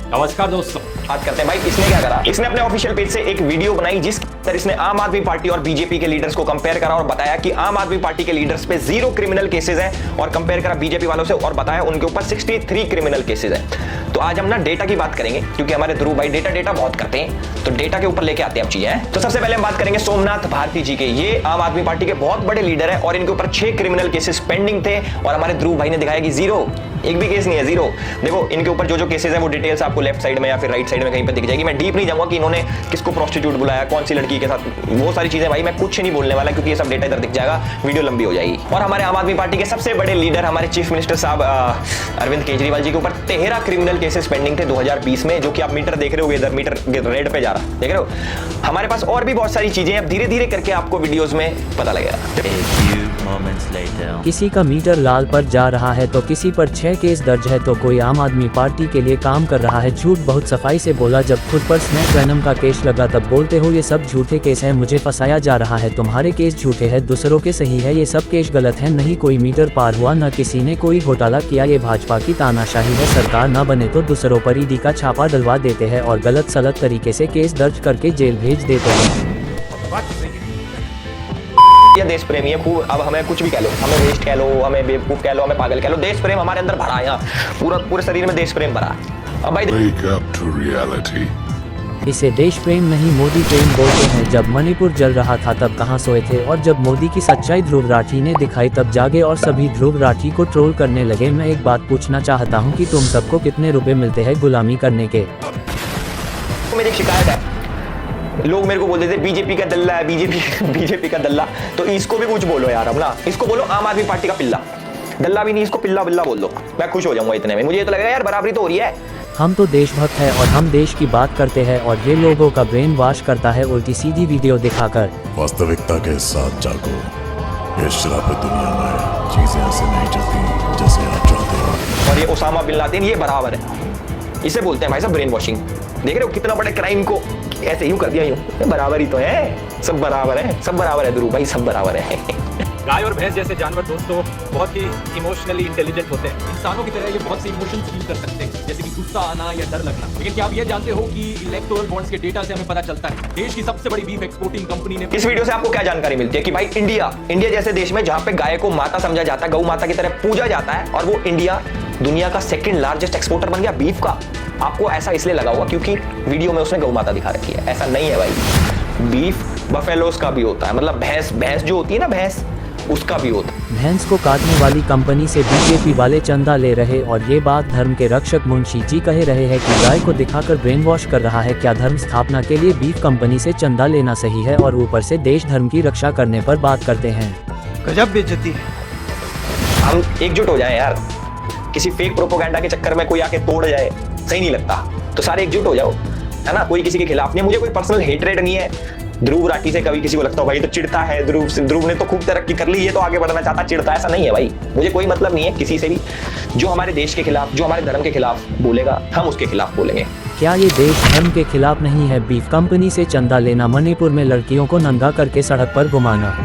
नमस्कार दोस्तों। बात करते हैं भाई इसने क्या करा। इसने अपने ऑफिशियल पेज से एक वीडियो बनाई जिस तरह इसने आम आदमी पार्टी और बीजेपी के लीडर्स को कंपेयर करा और बताया कि आम आदमी पार्टी के लीडर्स पे 0 क्रिमिनल केसेस हैं और कंपेयर करा बीजेपी वालों से और बताया उनके ऊपर 63 क्रिमिनल केसेस हैं। तो आज हम ना डेटा की बात करेंगे क्योंकि हमारे ध्रुव भाई डेटा बहुत करते हैं, तो डेटा के ऊपर लेके आते हैं हम चीजें। तो सबसे पहले हम बात करेंगे सोमनाथ भारती जी के। ये आम आदमी पार्टी के बहुत बड़े लीडर है और इनके ऊपर 6 क्रिमिनल केसेस पेंडिंग थे और हमारे ध्रुव भाई ने दिखाया कि 0, एक भी केस नहीं है, 0। देखो इनके ऊपर जो केसेस है वो डिटेल्स आपको लेफ्ट साइड में या फिर राइट साइड में कहीं पे दिख जाएगी। मैं डीप नहीं जाऊंगा कि इन्होंने किसको प्रोस्टिट्यूट बुलाया, कौन सी लड़की के साथ, वो सारी चीजें भाई मैं कुछ नहीं बोलने वाला क्योंकि ये सब डेटा इधर दिख जाएगा, वीडियो लंबी हो जाएगी। और हमारे आम आदमी पार्टी के सबसे बड़े लीडर हमारे चीफ मिनिस्टर साहब अरविंद केजरीवाल जी के ऊपर 13 क्रिमिनल केसेस पेंडिंग थे 2020 में, जो कि आप मीटर देख रहे हो, इधर मीटर रेड पे जा रहा, देख रहे हो। हमारे पास और भी बहुत सारी चीजें अब धीरे धीरे करके आपको वीडियोस में पता लगेगा। किसी का मीटर लाल पर जा रहा है तो किसी पर 6 केस दर्ज है, तो कोई आम आदमी पार्टी के लिए काम कर रहा है। झूठ बहुत सफाई से बोला, जब खुद पर स्नैप वेनम का केस लगा तब बोलते हो ये सब झूठे केस हैं, मुझे फंसाया जा रहा है। तुम्हारे केस झूठे हैं, दूसरों के सही है, ये सब केस गलत है। नहीं कोई मीटर पार हुआ, न किसी ने कोई घोटाला किया, ये भाजपा की तानाशाही है। सरकार न बने तो दूसरों पर ईडी का छापा डलवा देते हैं और गलत सलत तरीके से केस दर्ज करके जेल भेज देते हैं। ये देश प्रेमी है खूब। अब हमें कुछ भी कह लो, हमें वेस्ट कह लो, हमें बेवकूफ कह लो, हमें पागल कह लो, देश प्रेम हमारे अंदर भरा है। यहाँ पूरे शरीर में देश प्रेम भरा है। अब भाई Wake up to reality. इसे देश प्रेम नहीं मोदी प्रेम बोलते हैं। जब मणिपुर जल रहा था तब कहां सोए थे, और जब मोदी की सच्चाई ध्रुव राठी ने दिखाई तब जागे और सभी ध्रुव राठी को ट्रोल करने लगे। मैं एक बात पूछना चाहता हूं कि तुम सबको कितने रुपए मिलते हैं गुलामी करने के? मेरी एक शिकायत है, लोग मेरे को बोलते थे बीजेपी का दल्ला है, बीजेपी का दल्ला। तो इसको भी कुछ बोलो यार, अब ना इसको बोलो आम आदमी पार्टी का पिल्ला। दल्ला भी नहीं, इसको पिल्ला बिल्ला बोल दो, मैं खुश हो जाऊंगा इतने में। मुझे तो लगेगा यार बराबरी तो हो रही है। हम तो देशभक्त हैं और हम देश की बात करते हैं, और ये लोगों का ब्रेन वॉश करता है उल्टी सीधी वीडियो दिखाकर। वास्तविकता के साथ जागो। इस श्रापित दुनिया में चीजें ऐसे नहीं चलती जैसे आप चाहते हो। और ये ओसामा बिन लादेन, ये बराबर है, इसे बोलते हैं भाई साहब ब्रेन वॉशिंग। देख रहे हो कितना बड़े क्राइम को ऐसे यूं कर दिया, यूं बराबर ही तो है, सब बराबर है, सब बराबर है ध्रुव भाई, सब बराबर है। गाय और भैंस जैसे जानवर दोस्तों बहुत ही इमोशनली इंटेलिजेंट होते हैं। इंसानों की तरह ये बहुत सी इमोशंस फील कर सकते हैं, जैसे कि गुस्सा आना या डर लगना। लेकिन क्या आप ये जानते हो कि इलेक्टोरल बॉन्ड्स के डेटा से हमें पता चलता है देश की सबसे बड़ी बीफ एक्सपोर्टिंग कंपनी ने। इस वीडियो से आपको क्या जानकारी मिलती है कि भाई इंडिया जैसे देश में जहां पे गाय को माता समझा जाता है, गौ माता की तरह पूजा जाता है, और वो इंडिया दुनिया का सेकंड लार्जेस्ट एक्सपोर्टर बन गया बीफ का। आपको ऐसा इसलिए लगा होगा क्योंकि वीडियो में उसने गौ माता दिखा रखी है, ऐसा नहीं है भाई। बीफ बफेलोस का भी होता है, मतलब भैंस जो होती है ना, भैंस उसका भी होता है। भैंस को काटने वाली कंपनी से बीजेपी वाले चंदा ले रहे, और ये बात धर्म के रक्षक मुंशी जी कह रहे हैं कि गाय को दिखाकर ब्रेन वॉश कर रहा है। क्या धर्म स्थापना के लिए बीफ कंपनी से चंदा लेना सही है, और ऊपर से देश धर्म की रक्षा करने पर बात करते हैं? गजब बेइज्जती है। हम एकजुट हो जाएं यार, किसी फेक प्रोपोगेंडा के चक्कर में कोई आके तोड़ जाए, सही नहीं लगता। तो सारे एकजुट हो जाओ, है ना। कोई किसी के खिलाफ नहीं, मुझे कोई पर्सनल हेटरेड नहीं है ध्रुव राठी से। कभी किसी को लगता हो भाई तो चिढ़ता है ध्रुव ने तो खूब तरक्की कर ली, ये तो आगे बढ़ना चाहता, चिढ़ता, ऐसा नहीं है भाई। मुझे कोई मतलब नहीं है किसी से भी। जो हमारे देश के खिलाफ, जो हमारे धर्म के खिलाफ बोलेगा, हम उसके खिलाफ बोलेंगे। क्या ये देश धर्म के खिलाफ नहीं है? बीफ कंपनी से चंदा लेना, मणिपुर में लड़कियों को नंगा करके सड़क पर घुमाना।